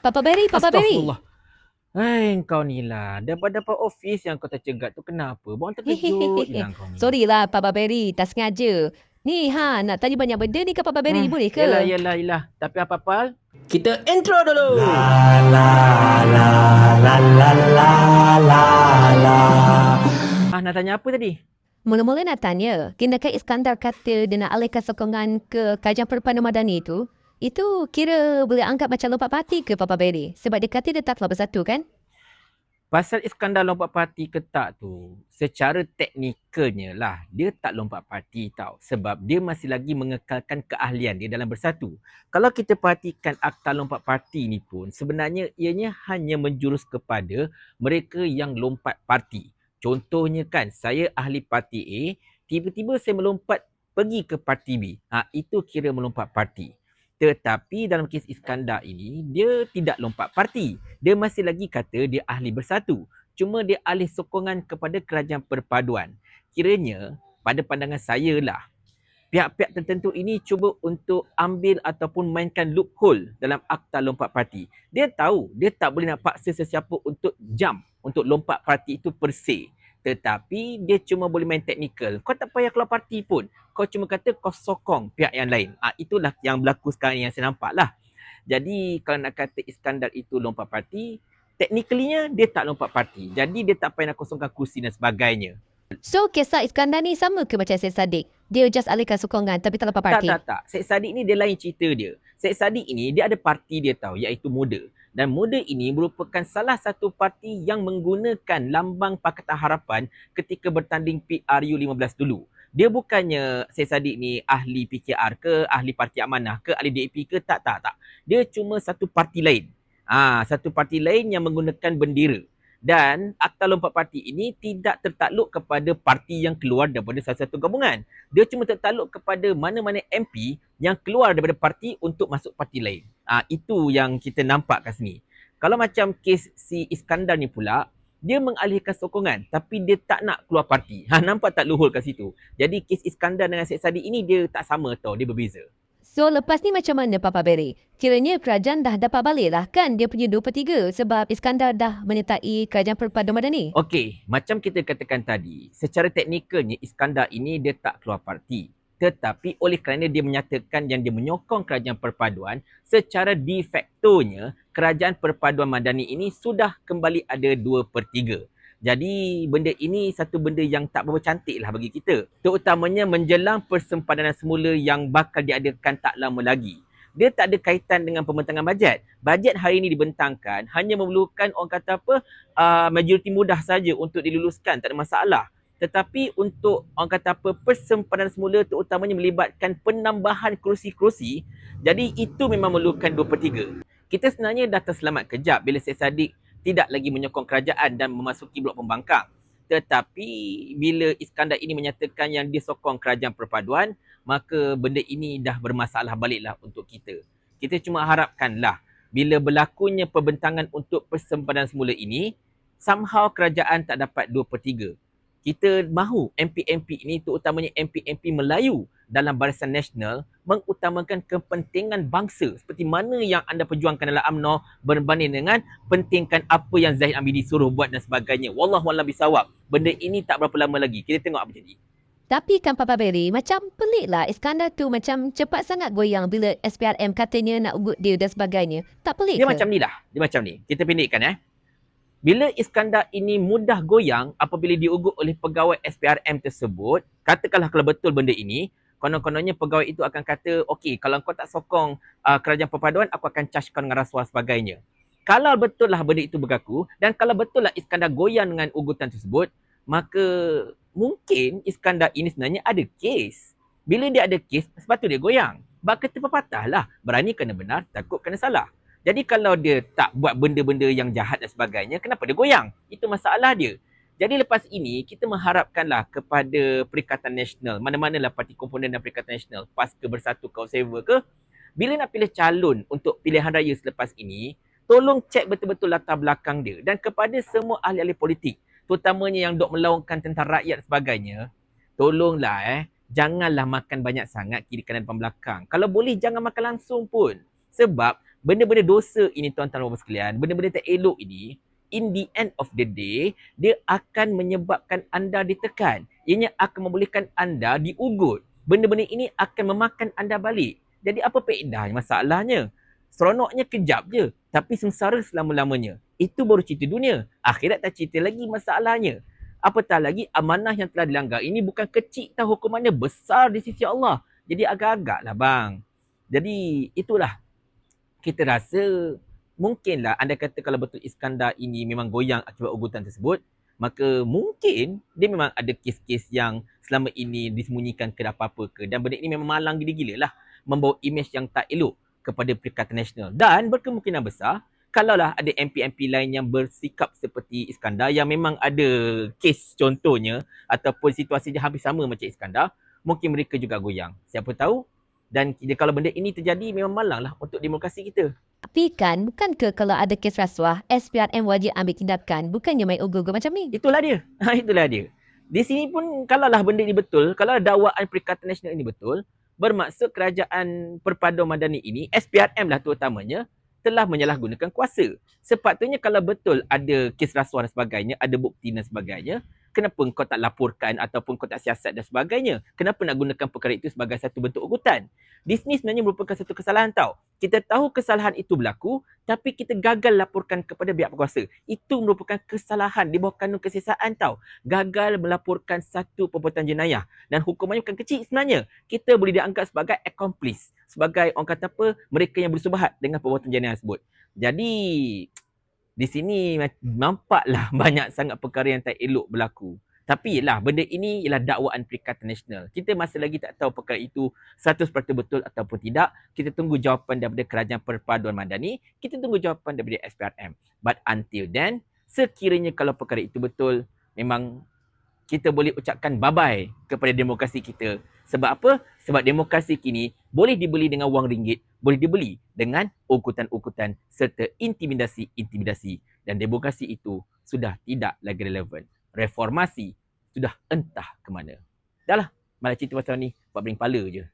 Papa Berry, Papa Berry. Astaghfirullah. Hai, kau ni lah. Dapat office yang kau tercegat tu kenapa? Buang terkejut je lah kau ni. Sorry lah Papa Berry, tak sengaja. Ni nak tanya banyak benda ni ke Papa Berry, boleh ke? Yelah. Tapi apa-apa? Kita intro dulu. Nak tanya apa tadi? Mula-mula nak tanya, tindakan Iskandar kata dia nak alihkan sokongan ke kajian perpandu madani itu kira boleh anggap macam lompat parti ke Papa Berry? Sebab dia kata dia tak keluar bersatu kan? Pasal Iskandar lompat parti ke tak tu, secara teknikalnya lah, dia tak lompat parti tau. Sebab dia masih lagi mengekalkan keahlian dia dalam bersatu. Kalau kita perhatikan akta lompat parti ni pun, sebenarnya ianya hanya menjurus kepada mereka yang lompat parti. Contohnya kan, saya ahli parti A, tiba-tiba saya melompat pergi ke parti B. Itu kira melompat parti. Tetapi dalam kes Iskandar ini, dia tidak lompat parti. Dia masih lagi kata dia ahli bersatu. Cuma dia alih sokongan kepada kerajaan perpaduan. Kiranya, pada pandangan saya lah, pihak-pihak tertentu ini cuba untuk ambil ataupun mainkan loophole dalam akta lompat parti. Dia tahu, dia tak boleh nak paksa sesiapa untuk jump, untuk lompat parti itu per se. Tetapi dia cuma boleh main teknikal. Kau tak payah keluar parti pun. Kau cuma kata kau sokong pihak yang lain. Itulah yang berlaku sekarang yang saya nampak lah. Jadi kalau nak kata Iskandar itu lompat parti, technically-nya dia tak lompat parti. Jadi dia tak payah nak kosongkan kursi dan sebagainya. So, kisah Iskandar ni sama ke macam Syed Saddiq? Dia just alihkan sokongan tapi tak lompat parti? Tak. Syed Saddiq ni dia lain cerita dia. Syed Saddiq ini dia ada parti dia tahu, iaitu MUDA. Dan MUDA ini merupakan salah satu parti yang menggunakan lambang Pakatan Harapan ketika bertanding PRU 15 dulu. Dia bukannya Syed Saddiq ni ahli PKR ke, ahli Parti Amanah ke, ahli DAP ke, tak. Dia cuma satu parti lain. Satu parti lain yang menggunakan bendera. Dan akta lompat parti ini tidak tertakluk kepada parti yang keluar daripada salah satu gabungan. Dia cuma tertakluk kepada mana-mana MP yang keluar daripada parti untuk masuk parti lain. Itu yang kita nampak kat sini. Kalau macam kes si Iskandar ni pula, dia mengalihkan sokongan tapi dia tak nak keluar parti. Nampak tak luhur kat situ. Jadi kes Iskandar dengan Syed Saddiq ini dia tak sama tau, dia berbeza. So, lepas ni macam mana Papa Berry? Kiranya kerajaan dah dapat balik lah kan dia punya 2/3 sebab Iskandar dah menyertai kerajaan perpaduan madani. Okey, macam kita katakan tadi, secara teknikalnya Iskandar ini dia tak keluar parti. Tetapi oleh kerana dia menyatakan yang dia menyokong kerajaan perpaduan, secara de factonya kerajaan perpaduan madani ini sudah kembali ada 2/3. Jadi benda ini satu benda yang tak berapa cantik lah bagi kita. Terutamanya menjelang persempadanan semula yang bakal diadakan tak lama lagi. Dia tak ada kaitan dengan pembentangan bajet. Bajet hari ini dibentangkan hanya memerlukan orang kata apa, majoriti mudah saja untuk diluluskan, tak ada masalah. Tetapi untuk orang kata apa, persempadanan semula terutamanya melibatkan penambahan kerusi-kerusi, jadi itu memang memerlukan 2/3. Kita sebenarnya dah terselamat kejap bila Syed Saddiq tidak lagi menyokong kerajaan dan memasuki blok pembangkang. Tetapi bila Iskandar ini menyatakan yang dia sokong kerajaan perpaduan, maka benda ini dah bermasalah baliklah untuk kita. Kita cuma harapkanlah bila berlakunya perbentangan untuk persempadanan semula ini, somehow kerajaan tak dapat 2/3. Kita mahu MP-MP ini, terutamanya MP-MP Melayu dalam Barisan Nasional, mengutamakan kepentingan bangsa seperti mana yang anda perjuangkan dalam UMNO berbanding dengan pentingkan apa yang Zahid Hamidi suruh buat dan sebagainya. Wallahualam bisawab. Benda ini tak berapa lama lagi. Kita tengok apa jadi. Tapi kan Papa Berry, macam pelik lah Iskandar tu macam cepat sangat goyang bila SPRM katanya nak ugut dia dan sebagainya. Tak pelik Dia ke? macam ni lah. Dia macam ni. Kita pendekkan Bila Iskandar ini mudah goyang apabila diugut oleh pegawai SPRM tersebut, katakanlah kalau betul benda ini, konon-kononnya pegawai itu akan kata, okey, kalau kau tak sokong kerajaan perpaduan, aku akan charge kau dengan rasuah sebagainya. Kalau betul lah benda itu berlaku, dan kalau betul lah Iskandar goyang dengan ugutan tersebut, maka mungkin Iskandar ini sebenarnya ada kes. Bila dia ada kes, sepatutnya dia goyang. Bak kata pepatah lah, berani kena benar, takut kena salah. Jadi kalau dia tak buat benda-benda yang jahat dan sebagainya, kenapa dia goyang? Itu masalah dia. Jadi lepas ini, kita mengharapkanlah kepada Perikatan Nasional, mana-manalah parti komponen dan Perikatan Nasional, PAS ke Bersatu ke Observer ke, bila nak pilih calon untuk pilihan raya selepas ini, tolong cek betul-betul latar belakang dia. Dan kepada semua ahli-ahli politik, terutamanya yang dok melaungkan tentang rakyat dan sebagainya, tolonglah janganlah makan banyak sangat kiri kanan depan belakang. Kalau boleh jangan makan langsung pun. Sebab benda-benda dosa ini tuan-tuan dan puan sekalian, benda-benda tak elok ini, in the end of the day, dia akan menyebabkan anda ditekan. Ianya akan membolehkan anda diugut. Benda-benda ini akan memakan anda balik. Jadi apa faedahnya masalahnya? Seronoknya kejap je, tapi sengsara selama-lamanya. Itu baru cerita dunia. Akhirat tak cerita lagi masalahnya. Apatah lagi amanah yang telah dilanggar ini bukan kecil tahu, hukumannya besar di sisi Allah. Jadi agak-agak lah bang. Jadi itulah, kita rasa mungkinlah anda kata kalau betul Iskandar ini memang goyang akibat ugutan tersebut, maka mungkin dia memang ada kes-kes yang selama ini disembunyikan ke apa-apa ke, dan benda ini memang malang gila-gila lah, membawa imej yang tak elok kepada Perikatan Nasional. Dan berkemungkinan besar kalaulah ada MP-MP lain yang bersikap seperti Iskandar, yang memang ada kes contohnya ataupun situasi dia hampir sama macam Iskandar, mungkin mereka juga goyang. Siapa tahu. Dan kalau benda ini terjadi, memang malang lah untuk demokrasi kita. Tapi kan, bukankah kalau ada kes rasuah, SPRM wajib ambil tindakan, bukannya main ugur-ugur macam ni? Itulah dia. Itulah dia. Di sini pun kalaulah benda ini betul, kalau dakwaan Perikatan Nasional ini betul, bermaksud kerajaan Perpaduan Madani ini, SPRM lah terutamanya, telah menyalahgunakan kuasa. Sepatutnya kalau betul ada kes rasuah dan sebagainya, ada bukti dan sebagainya, kenapa kau tak laporkan ataupun kau tak siasat dan sebagainya? Kenapa nak gunakan perkara itu sebagai satu bentuk ugutan? Di sini sebenarnya merupakan satu kesalahan tau. Kita tahu kesalahan itu berlaku, tapi kita gagal laporkan kepada pihak berkuasa. Itu merupakan kesalahan di bawah kanun kesiasaan tau. Gagal melaporkan satu perbuatan jenayah. Dan hukumannya bukan kecil sebenarnya. Kita boleh dianggap sebagai accomplice. Sebagai orang kata apa, mereka yang bersubahat dengan perbuatan jenayah tersebut. Jadi, di sini nampaklah banyak sangat perkara yang tak elok berlaku. Tapi lah, benda ini ialah dakwaan Perikatan Nasional. Kita masih lagi tak tahu perkara itu 100% betul ataupun tidak. Kita tunggu jawapan daripada Kerajaan Perpaduan Madani. Kita tunggu jawapan daripada SPRM. But until then, sekiranya kalau perkara itu betul, memang kita boleh ucapkan bye-bye kepada demokrasi kita. Sebab apa? Sebab demokrasi kini boleh dibeli dengan wang ringgit, boleh dibeli dengan ugutan-ugutan serta intimidasi-intimidasi. Dan demokrasi itu sudah tidak lagi relevan. Reformasi sudah entah ke mana. Dah lah, malah cerita pasal ni, buat bering kepala je.